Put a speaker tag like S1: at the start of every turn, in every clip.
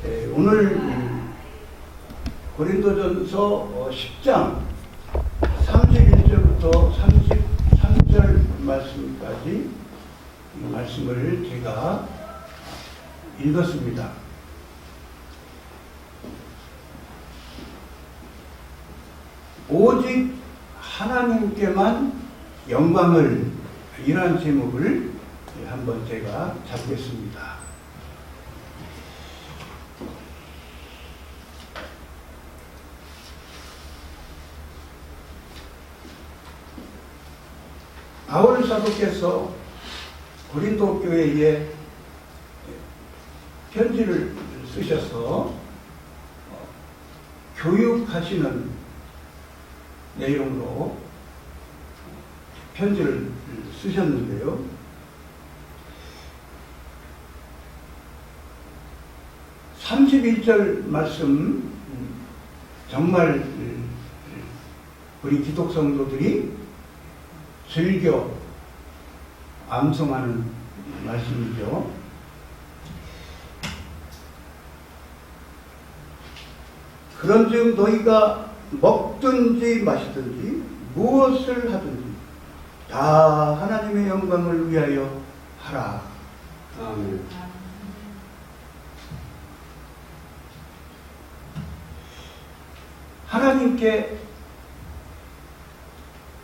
S1: 오늘 고린도전서 10장 31절부터 33절 말씀까지 말씀을 제가 읽었습니다. 오직 하나님께만 영광을, 이러한 제목을 한번 제가 잡겠습니다. 바울 사도께서 고린도 교회에 편지를 쓰셔서 교육하시는 내용으로 편지를 쓰셨는데요. (31절) 말씀, 정말 우리 기독 성도들이 즐겨 암송하는 말씀이죠. 그런즉 너희가 먹든지 마시든지 무엇을 하든지 다 하나님의 영광을 위하여 하라. 아멘. 하나님께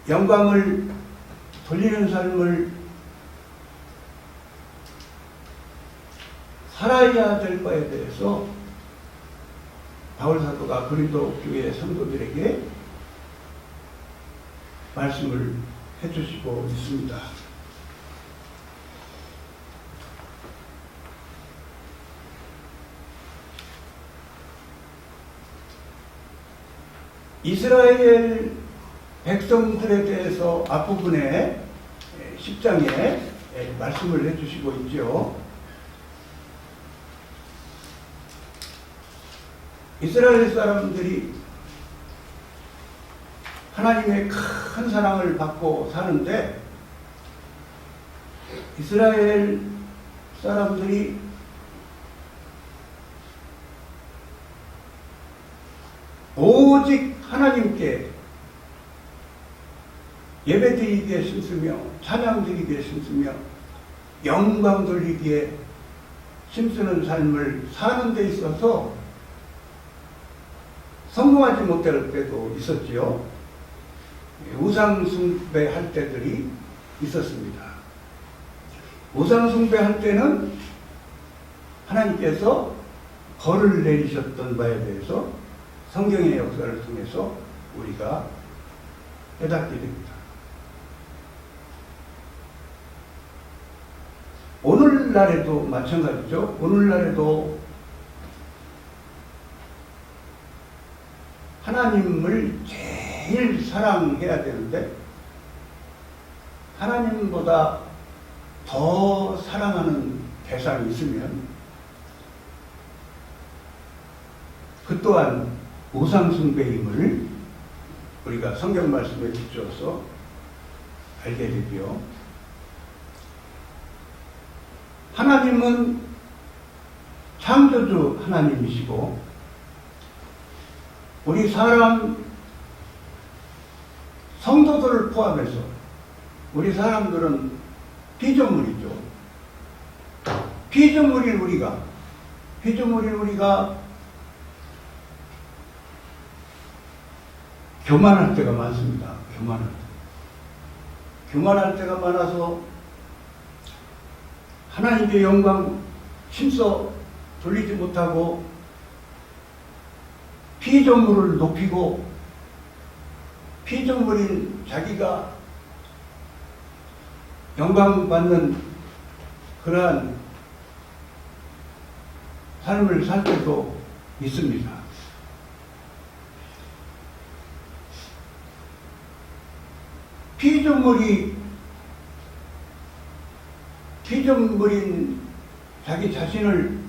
S1: 영광을 돌리는 삶을 살아야 될 바에 대해서 바울 사도가 고린도 교회 성도들에게 말씀을 해주시고 있습니다. 이스라엘 백성들에 대해서 앞부분에 10장에 말씀을 해주시고 있죠. 이스라엘 사람들이 하나님의 큰 사랑을 받고 사는데, 이스라엘 사람들이 오직 하나님께 예배드리기에 힘쓰며 찬양드리기에 힘쓰며 영광 돌리기에 힘쓰는 삶을 사는 데 있어서 성공하지 못할 때도 있었지요. 우상 숭배할 때들이 있었습니다. 우상 숭배할 때는 하나님께서 벌을 내리셨던 바에 대해서 성경의 역사를 통해서 우리가 깨닫게 됩니다. 오늘날에도 마찬가지죠. 오늘날에도 하나님을 제일 사랑해야 되는데, 하나님보다 더 사랑하는 대상이 있으면 그 또한 우상숭배임을 우리가 성경 말씀에 비추어서 알게 되죠. 하나님은 창조주 하나님이시고, 우리 사람 성도들을 포함해서 우리 사람들은 피조물이죠. 피조물인 우리가 교만할 때가 많습니다. 교만할 때가 많아서 하나님께 영광 힘써 돌리지 못하고 피조물을 높이고, 피조물인 자기가 영광받는 그러한 삶을 살 때도 있습니다. 피조물인 자기 자신을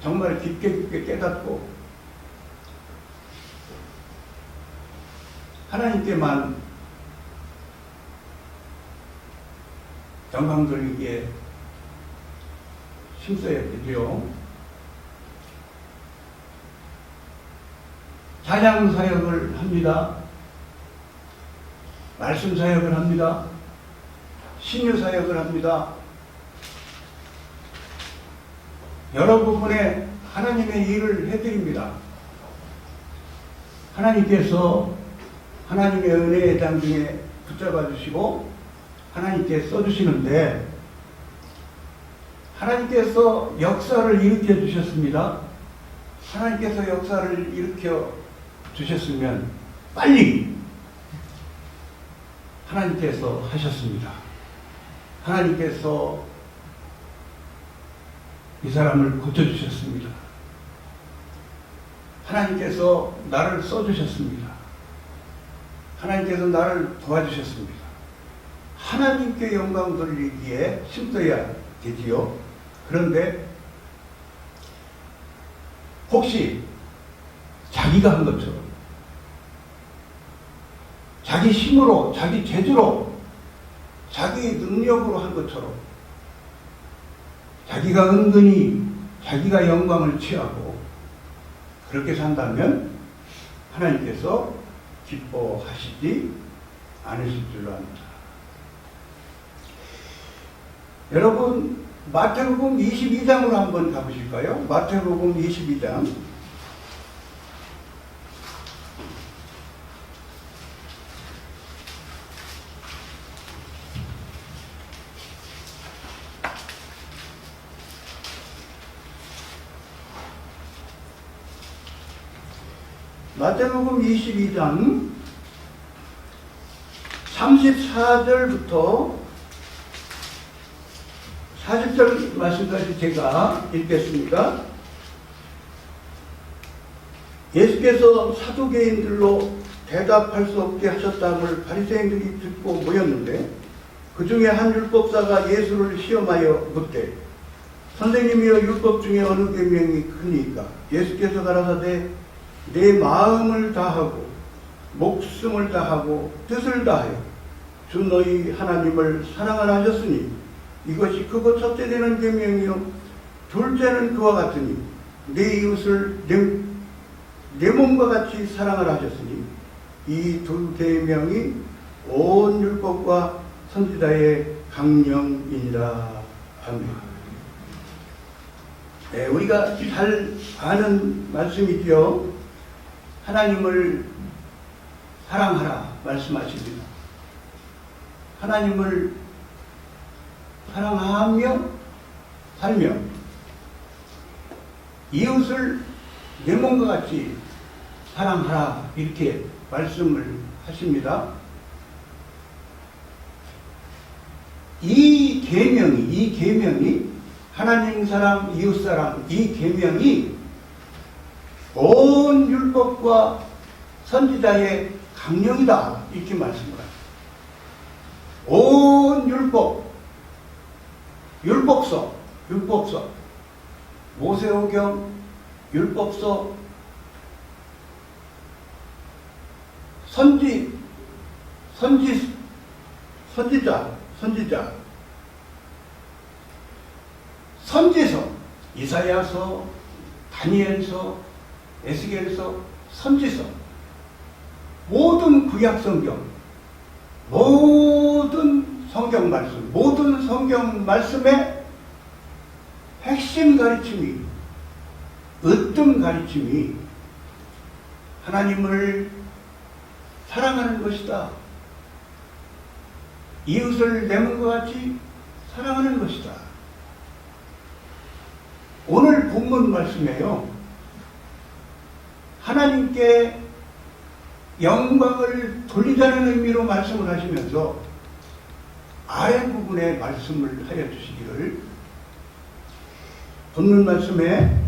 S1: 정말 깊게 깨닫고 하나님께만 영광 돌리기에 힘써야 되죠. 찬양 사역을 합니다. 말씀 사역을 합니다. 신유 사역을 합니다. 여러 부분에 하나님의 일을 해드립니다. 하나님께서 하나님의 은혜의 장 중에 붙잡아 주시고 하나님께 써주시는데, 하나님께서 역사를 일으켜 주셨습니다. 하나님께서 역사를 일으켜 주셨으면 빨리 하나님께서 하셨습니다. 하나님께서 이 사람을 고쳐주셨습니다. 하나님께서 나를 써주셨습니다. 하나님께서 나를 도와주셨습니다. 하나님께 영광 돌리기에 힘써야 되지요. 그런데 혹시 자기가 한 것처럼, 자기 힘으로, 자기 재주로, 자기 능력으로 한 것처럼 자기가 은근히 자기가 영광을 취하고 그렇게 산다면 하나님께서 기뻐하시지 않으실 줄로 압니다. 여러분, 마태복음 22장으로 한번 가보실까요? 마태복음 22장. 마태복음 22장 34절부터 40절 말씀까지 제가 읽겠습니다. 예수께서 사두개인들로 대답할 수 없게 하셨다함을 바리새인들이 듣고 모였는데, 그 중에 한 율법사가 예수를 시험하여 묻되, 선생님이여, 율법 중에 어느 계명이 크니까? 예수께서 가라사대, 내 마음을 다하고 목숨을 다하고 뜻을 다하여 주 너희 하나님을 사랑하라 하셨으니 이것이 크고 첫째 되는 계명이요 둘째는 그와 같으니 내 이웃을 내 몸과 같이 사랑하라 하셨으니 이 두 계명이 온 율법과 선지자의 강령이니라. 아멘. 네, 우리가 잘 아는 말씀이죠. 하나님을 사랑하라 말씀하십니다. 하나님을 사랑하며 살며 이웃을 내 몸과 같이 사랑하라, 이렇게 말씀을 하십니다. 이 계명이 하나님 사랑, 이웃 사랑, 이 계명이 온 율법과 선지자의 강령이다, 이렇게 말씀을 합니다. 온 율법서, 모세오경, 율법서, 선지서, 이사야서, 다니엘서, 에스겔서, 선지서, 모든 구약성경, 모든 성경 말씀의 핵심 가르침이, 으뜸 가르침이 하나님을 사랑하는 것이다. 이웃을 내 몸과 같이 사랑하는 것이다. 오늘 본문 말씀에요, 하나님께 영광을 돌리자는 의미로 말씀을 하시면서 아래 부분에 말씀을 하여 주시기를, 본문 말씀에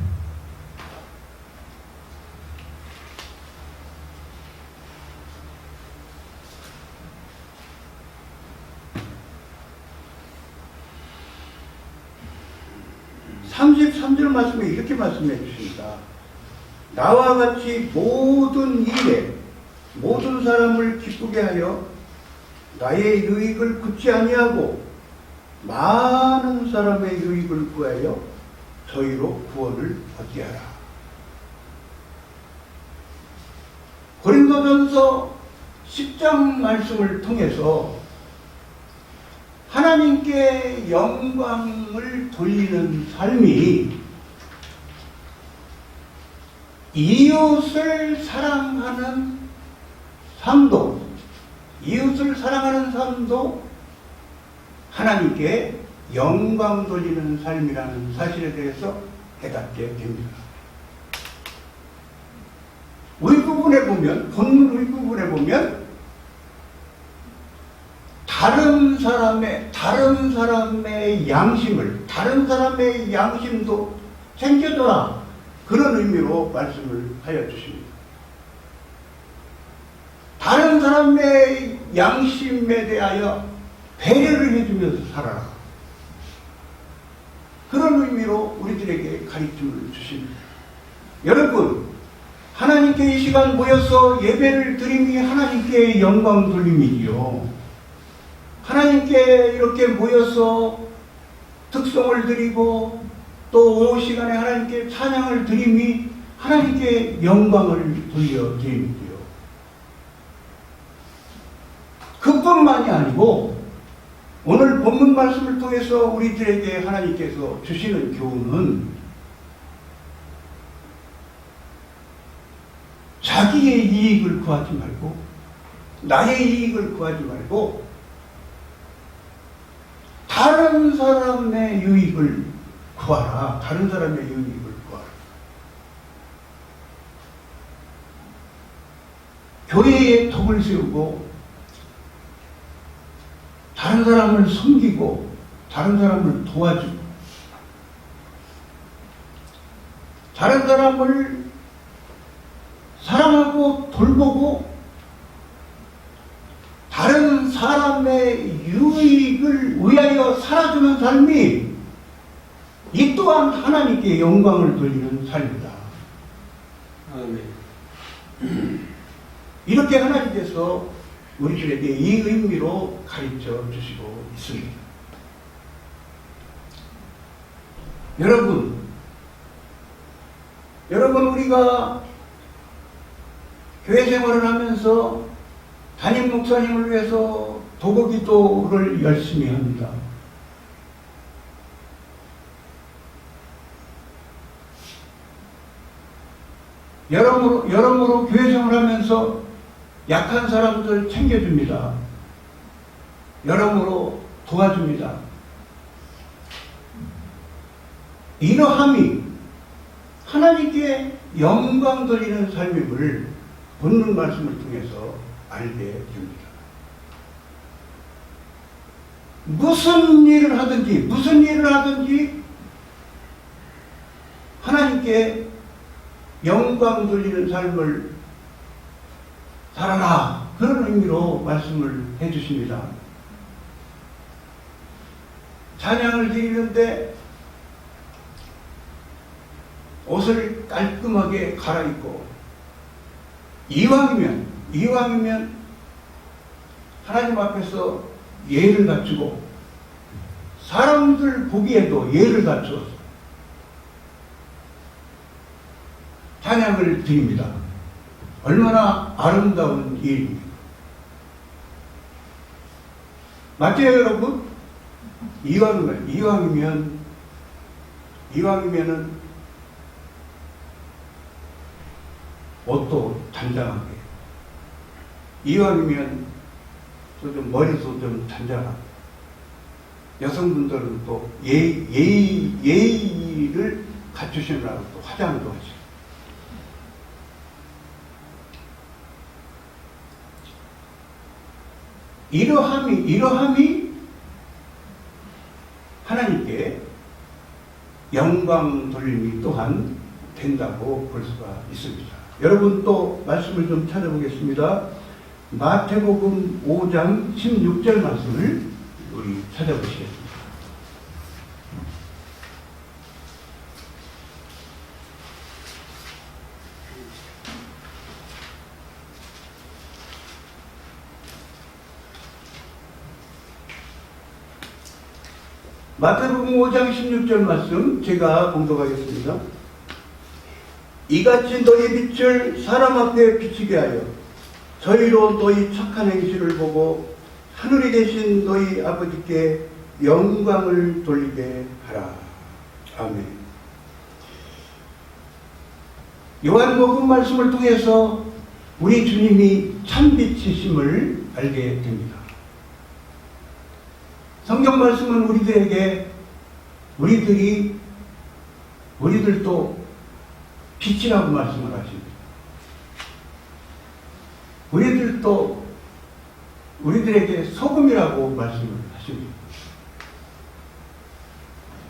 S1: 말씀에 이렇게 말씀해 주십니다. 나와 같이 모든 일에 모든 사람을 기쁘게 하여 나의 유익을 굳지 아니하고 많은 사람의 유익을 구하여 저희로 구원을 얻게 하라. 고린도전서 10장 말씀을 통해서 하나님께 영광을 돌리는 삶이 이웃을 사랑하는 삶도, 이웃을 사랑하는 삶도 하나님께 영광 돌리는 삶이라는 사실에 대해서 깨닫게 됩니다. 윗부분에 보면, 본문 윗부분에 보면 다른 사람의 양심을, 다른 사람의 양심도 챙겨줘라, 그런 의미로 말씀을 하여 주십니다. 다른 사람의 양심에 대하여 배려를 해주면서 살아라, 그런 의미로 우리들에게 가르침을 주십니다. 여러분, 하나님께 이 시간 모여서 예배를 드림이 하나님께 영광 돌림이지요. 하나님께 이렇게 모여서 특송을 드리고 또 오후 시간에 하나님께 찬양을 드림이 하나님께 영광을 돌려드림이지요. 그뿐만이 아니고 오늘 본문 말씀을 통해서 우리들에게 하나님께서 주시는 교훈은 자기의 이익을 구하지 말고, 나의 이익을 구하지 말고 다른 사람의 유익을 구하라. 다른 사람의 유익을 구하라. 교회에 덕을 세우고 다른 사람을 섬기고 다른 사람을 도와주고 다른 사람을 사랑하고 돌보고 다른 사람의 유익을 위하여 살아주는 삶이 이 또한 하나님께 영광을 돌리는 삶이다. 이렇게 하나님께서 우리들에게 이 의미로 가르쳐 주시고 있습니다. 여러분 우리가 교회 생활을 하면서 담임 목사님을 위해서 도구기도를 열심히 합니다. 여러모로 교회 생활을 하면서 약한 사람들 챙겨줍니다. 여러모로 도와줍니다. 이러함이 하나님께 영광 돌리는 삶임을 본문 말씀을 통해서 알게 됩니다. 무슨 일을 하든지 하나님께 영광 돌리는 삶을 살아라, 그런 의미로 말씀을 해주십니다. 찬양을 드리는데 옷을 깔끔하게 갈아입고 이왕이면 하나님 앞에서 예를 갖추고 사람들 보기에도 예를 갖춰서 찬양을 드립니다. 얼마나 아름다운 일입니까? 맞죠, 여러분? 이왕이면은 옷도 단장하게, 이왕이면 좀 머리도 좀 단장하게, 여성분들은 또 예의를 갖추시느라고 또 화장도 하시고, 이러함이 하나님께 영광 돌림이 또한 된다고 볼 수가 있습니다. 여러분 또 말씀을 좀 찾아보겠습니다. 마태복음 5장 16절 말씀을 우리 찾아보시겠습니다. 마태복음 5장 16절 말씀 제가 봉독하겠습니다. 이같이 너희 빛을 사람 앞에 비치게 하여 저희로 너희 착한 행실을 보고 하늘에 계신 너희 아버지께 영광을 돌리게 하라. 아멘. 요한복음 말씀을 통해서 우리 주님이 참빛이심을 알게 됩니다. 성경 말씀은 우리들에게 우리들도 빛이라고 말씀을 하십니다. 우리들에게 소금이라고 말씀을 하십니다.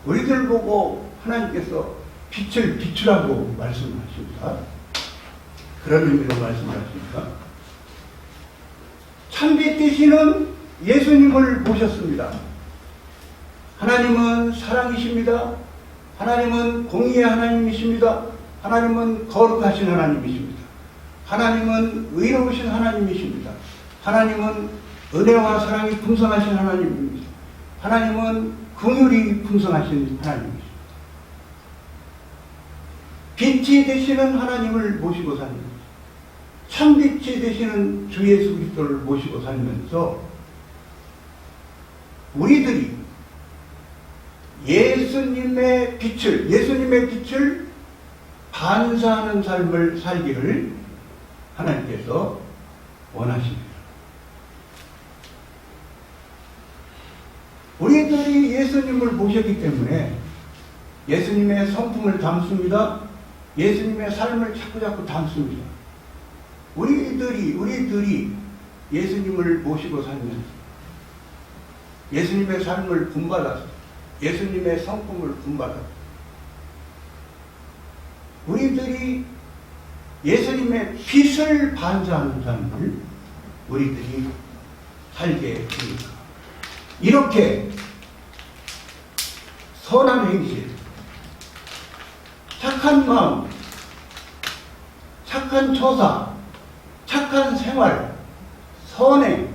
S1: 우리들 보고 하나님께서 빛을 비추라고 말씀하십니다. 그런 의미로 말씀하십니다. 참빛 되시는 예수님을 보셨습니다. 하나님은 사랑이십니다. 하나님은 공의의 하나님이십니다. 하나님은 거룩하신 하나님이십니다. 하나님은 의로우신 하나님이십니다. 하나님은 은혜와 사랑이 풍성하신 하나님입니다. 하나님은 긍휼이 풍성하신 하나님이십니다. 빛이 되시는 하나님을 모시고 살면서, 참빛이 되시는 주 예수 그리스도를 모시고 살면서 우리들이 예수님의 빛을 반사하는 삶을 살기를 하나님께서 원하십니다. 우리들이 예수님을 모셨기 때문에 예수님의 성품을 담습니다. 예수님의 삶을 자꾸자꾸 담습니다. 우리들이 예수님을 모시고 살면서 예수님의 삶을 본받아서 예수님의 성품을 본받아서 우리들이 예수님의 빛을 반사하는 삶을 우리들이 살게 됩니다. 이렇게 선한 행실, 착한 마음, 착한 처사, 착한 생활, 선행,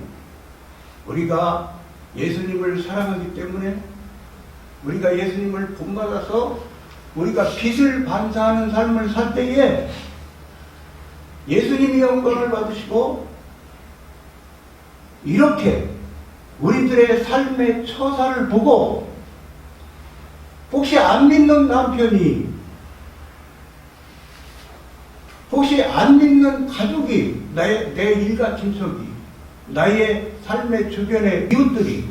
S1: 우리가 예수님을 사랑하기 때문에 우리가 예수님을 본받아서 우리가 빛을 반사하는 삶을 살 때에 예수님이 영광을 받으시고 이렇게 우리들의 삶의 처사를 보고 혹시 안 믿는 남편이 혹시 안 믿는 가족이 내 일가 친척이 나의 삶의 주변의 이웃들이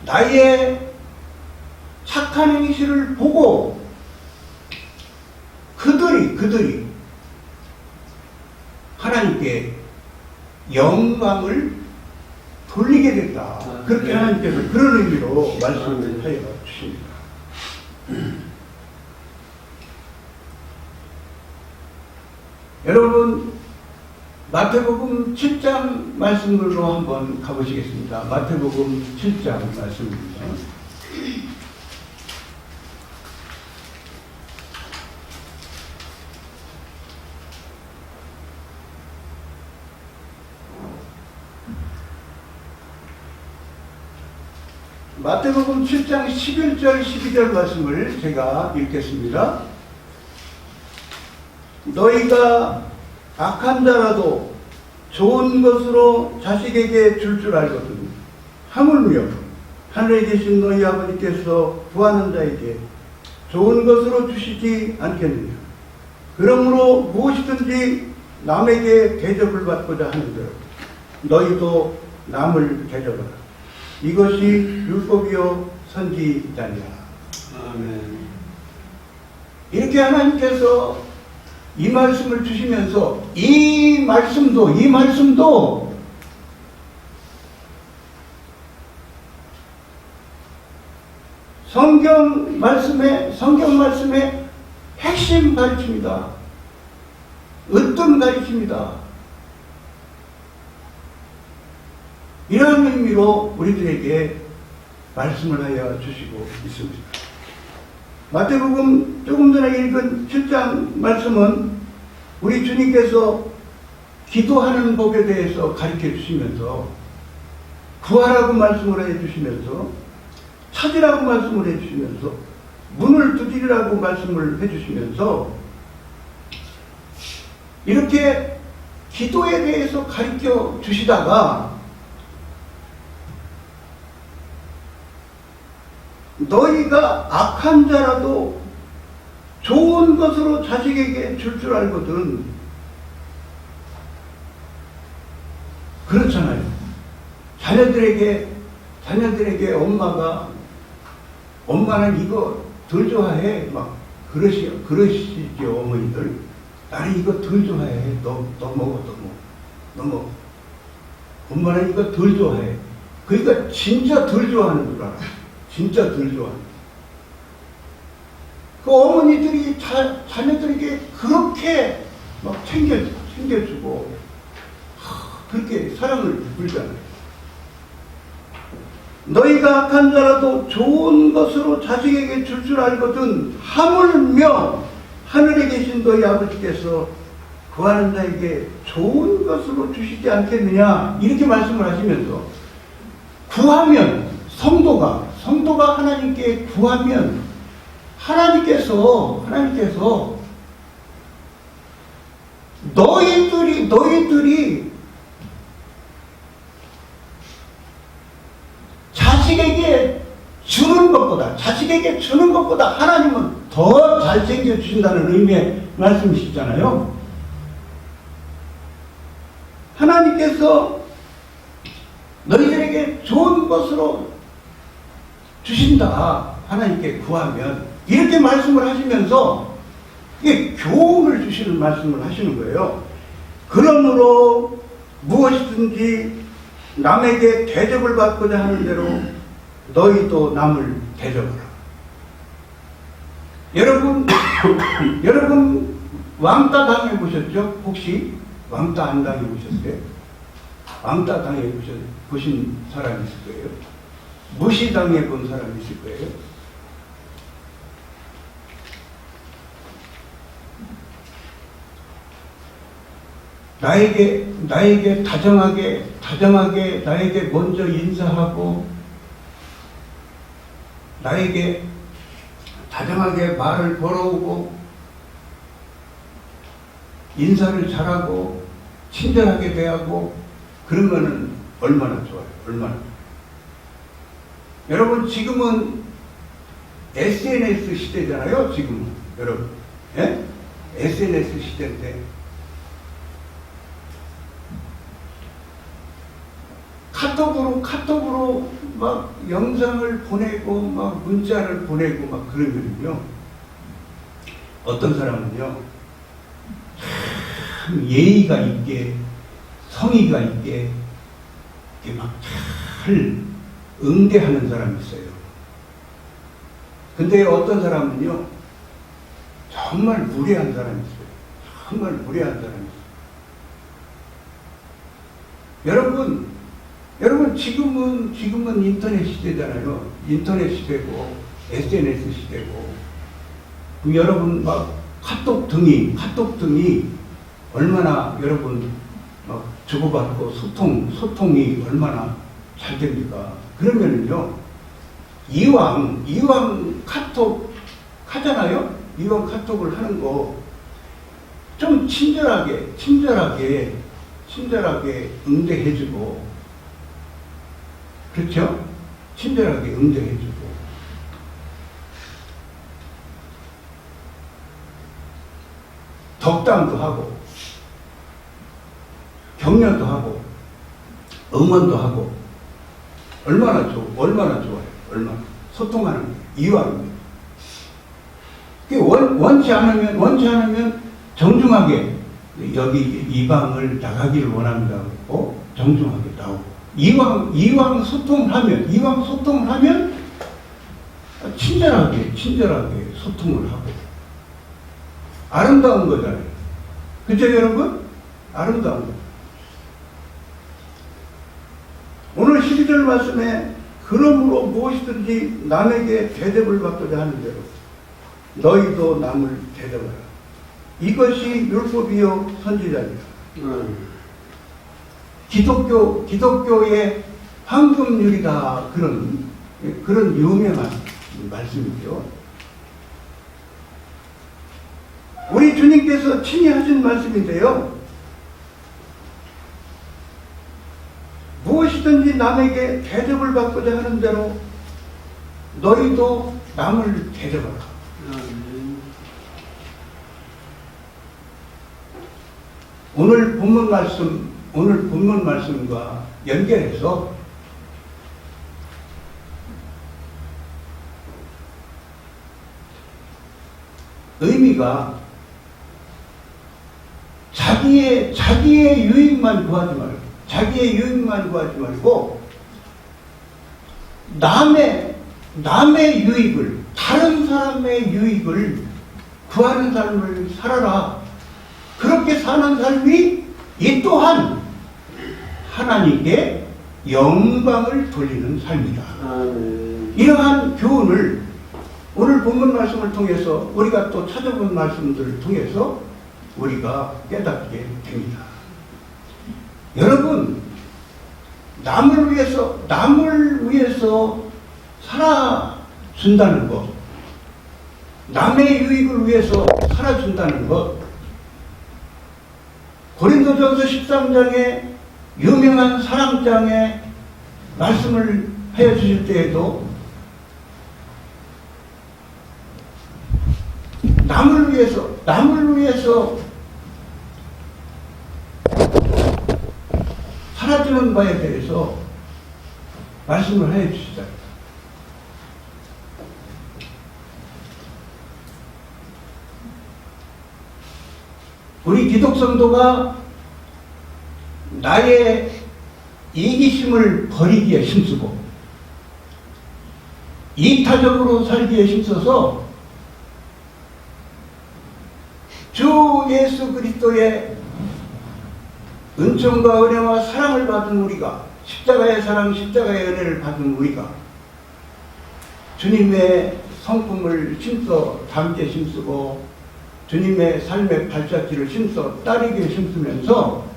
S1: 나의 착한 행실을 보고 그들이 하나님께 영광을 돌리게 됐다. 그렇게 하나님께서 그런 의미로 말씀을 하여 주십니다. 여러분, 마태복음 7장 말씀으로 한번 가보시겠습니다. 마태복음 7장 말씀입니다. 마태복음 7장 11절 12절 말씀을 제가 읽겠습니다. 너희가 악한 자라도 좋은 것으로 자식에게 줄 알거든. 하물며 하늘에 계신 너희 아버지께서 구하는 자에게 좋은 것으로 주시지 않겠느냐. 그러므로 무엇이든지 남에게 대접을 받고자 하는 대로 너희도 남을 대접하라. 이것이 율법이요 선지자니라. 아멘. 이렇게 하나님께서 이 말씀을 주시면서 이 말씀도 성경 말씀의 핵심 가르침이다. 으뜸 가르침이다. 이런 의미로 우리들에게 말씀을 하여 주시고 있습니다. 마태복음 조금 전에 읽은 7장 말씀은 우리 주님께서 기도하는 법에 대해서 가르쳐 주시면서 구하라고 말씀을 해 주시면서 찾으라고 말씀을 해 주시면서 문을 두드리라고 말씀을 해 주시면서 이렇게 기도에 대해서 가르쳐 주시다가 너희가 악한 자라도 좋은 것으로 자식에게 줄 줄 알거든. 그렇잖아요. 자녀들에게 엄마는 이거 덜 좋아해. 막 그러시죠, 어머니들. 나는 이거 덜 좋아해. 너 먹어. 엄마는 이거 덜 좋아해. 그러니까 진짜 덜 좋아하는 줄 알아. 진짜 덜 좋아하는. 그 어머니들이 자녀들에게 그렇게 막 챙겨주고, 그렇게 사랑을 베풀잖아요. 너희가 악한 자라도 좋은 것으로 자식에게 줄 줄 알거든 하물며 하늘에 계신 너희 아버지께서 구하는 자에게 좋은 것으로 주시지 않겠느냐, 이렇게 말씀을 하시면서, 구하면 성도가 하나님께 구하면 하나님께서 너희들이 자식에게 주는 것보다 하나님은 더 잘 챙겨주신다는 의미의 말씀이시잖아요. 하나님께서 너희들에게 좋은 것으로 주신다. 하나님께 구하면. 이렇게 말씀을 하시면서 이게 교훈을 주시는 말씀을 하시는 거예요. 그러므로 무엇이든지 남에게 대접을 받고자 하는 대로 너희도 남을 대접하라. 여러분 왕따 당해보셨죠? 혹시 왕따 안 당해보셨어요? 왕따 당해보신 사람이 있을 거예요. 무시 당해본 사람이 있을 거예요. 나에게 다정하게 나에게 먼저 인사하고, 나에게 다정하게 말을 걸어오고, 인사를 잘하고, 친절하게 대하고, 그러면은 얼마나 좋아요. 얼마나. 여러분, 지금은 SNS 시대잖아요. 지금은. 여러분. 예? SNS 시대인데, 카톡으로 막 영상을 보내고 막 문자를 보내고 막 그러면요, 어떤 사람은요 참 예의가 있게 성의가 있게 이렇게 막 잘 응대하는 사람이 있어요. 근데 어떤 사람은요 정말 무례한 사람이 있어요. 정말 무례한 사람이 있어요. 여러분 지금은 인터넷 시대잖아요. 인터넷 시대고 SNS 시대고, 여러분 막 카톡 등이 얼마나 여러분 막 주고받고 소통이 얼마나 잘 됩니까? 그러면은요, 이왕 카톡 하잖아요. 이왕 카톡을 하는 거 좀 친절하게 응대해주고, 그렇죠? 친절하게 응대해주고, 덕담도 하고, 격려도 하고, 응원도 하고, 얼마나 좋아요. 얼마나 소통하는 게 이왕입니다. 원치 않으면 정중하게 여기 이 방을 나가기를 원합니다. 하고 정중하게 나오고, 이왕 소통을 하면 친절하게 소통을 하고, 아름다운 거잖아요. 그죠, 여러분? 아름다운 거. 오늘 12절 말씀에, 그러므로 무엇이든지 남에게 대접을 받고자 하는 대로 너희도 남을 대접하라. 이것이 율법이요 선지자니라. 기독교의 황금률이다. 그런 유명한 말씀이죠. 우리 주님께서 친히 하신 말씀인데요. 무엇이든지 남에게 대접을 받고자 하는 대로 너희도 남을 대접하라. 오늘 본문 말씀과 연결해서 의미가 자기의 유익만 구하지 말고 남의 유익을, 다른 사람의 유익을 구하는 삶을 살아라. 그렇게 사는 삶이 이 또한 하나님께 영광을 돌리는 삶이다. 이러한 교훈을 오늘 본문 말씀을 통해서, 우리가 또 찾아본 말씀들을 통해서 우리가 깨닫게 됩니다. 여러분, 남을 위해서 살아준다는 것, 남의 유익을 위해서 살아준다는 것, 고린도전서 13장에 유명한 사랑장에 말씀을 하여 주실 때에도 남을 위해서 살아주는 바에 대해서 말씀을 하여 주시다. 우리 기독 성도가 나의 이기심을 버리기에 힘쓰고 이타적으로 살기에 힘써서 주 예수 그리스도의 은총과 은혜와 사랑을 받은 우리가, 십자가의 사랑, 십자가의 은혜를 받은 우리가 주님의 성품을 함께 힘쓰고 주님의 삶의 발자취를 따르기에 힘쓰면서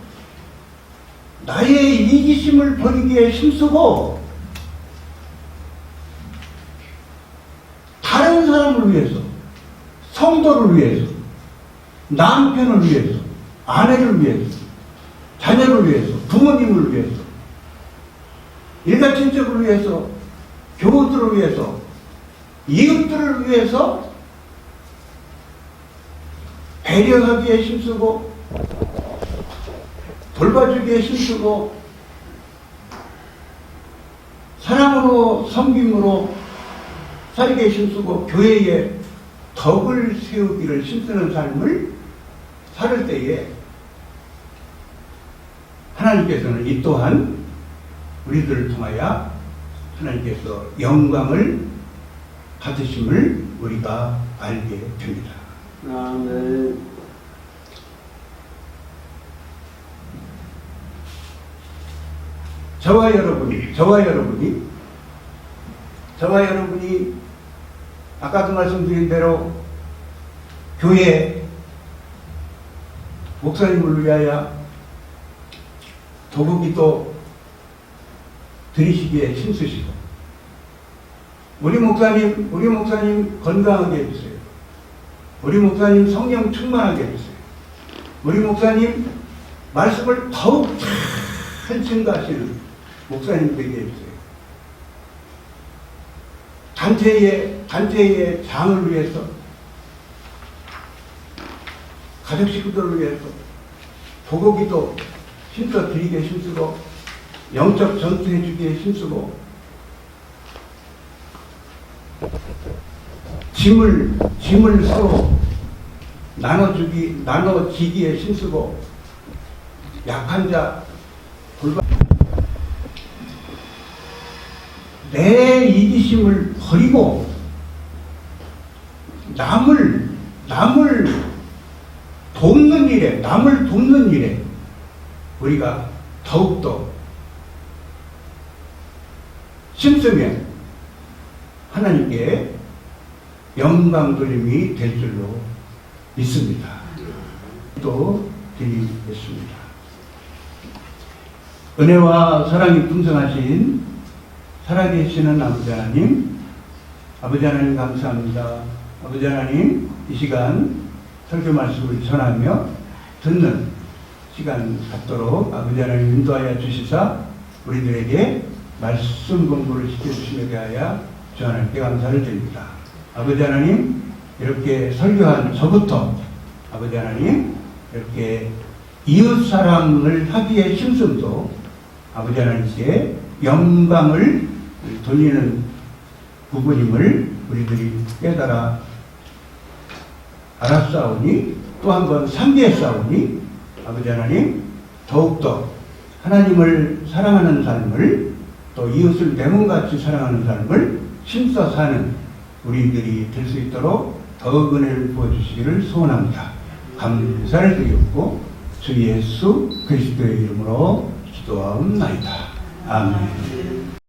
S1: 나의 이기심을 버리기에 힘쓰고 다른 사람을 위해서, 성도를 위해서, 남편을 위해서, 아내를 위해서, 자녀를 위해서, 부모님을 위해서, 일가친척을 위해서, 교우들을 위해서, 이웃들을 위해서 배려하기에 힘쓰고 돌봐주기에 힘쓰고 사랑으로 섬김으로 살기에 힘쓰고 교회에 덕을 세우기를 힘쓰는 삶을 살을 때에 하나님께서는 이 또한 우리들을 통하여 하나님께서 영광을 받으심을 우리가 알게 됩니다.
S2: 아멘.
S1: 저와 여러분이 아까도 말씀드린 대로 교회 목사님을 위하여 도구기도 드리시기에 힘쓰시고 우리 목사님 건강하게 해주세요. 우리 목사님 성령 충만하게 해주세요. 우리 목사님 말씀을 더욱 잘 증가하시는 목사님 되게 해주세요. 단체의 장을 위해서, 가족 식구들을 위해서 도구기도 힘써 드리기에 힘쓰고 영적 전투해 주기에 힘쓰고 짐을 서로 나눠지기에 힘쓰고 약한 자 돌봐 내 이기심을 버리고 남을 돕는 일에 우리가 더욱더 힘쓰면 하나님께 영광 돌림이 될 줄로 믿습니다. 또 드리겠습니다. 은혜와 사랑이 풍성하신 살아계시는 아버지 하나님 감사합니다. 아버지 하나님, 이 시간 설교 말씀을 전하며 듣는 시간 갖도록 아버지 하나님 인도하여 주시사 우리들에게 말씀 공부를 시켜주심에 대하여 주 하나님께 감사를 드립니다. 아버지 하나님, 이렇게 설교한 저부터 아버지 하나님 이렇게 이웃 사랑을 하기에 힘씀도 아버지 하나님께 영광을 돌리는 부분임을 우리들이 깨달아 알았사오니 또 한 번 상기했사오니 아버지 하나님 더욱더 하나님을 사랑하는 삶을 또 이웃을 내 몸같이 사랑하는 삶을 힘써 사는 우리들이 될 수 있도록 더욱 은혜를 부어주시기를 소원합니다. 감사를 드리옵고 주 예수 그리스도의 이름으로 기도하옵나이다. 아멘.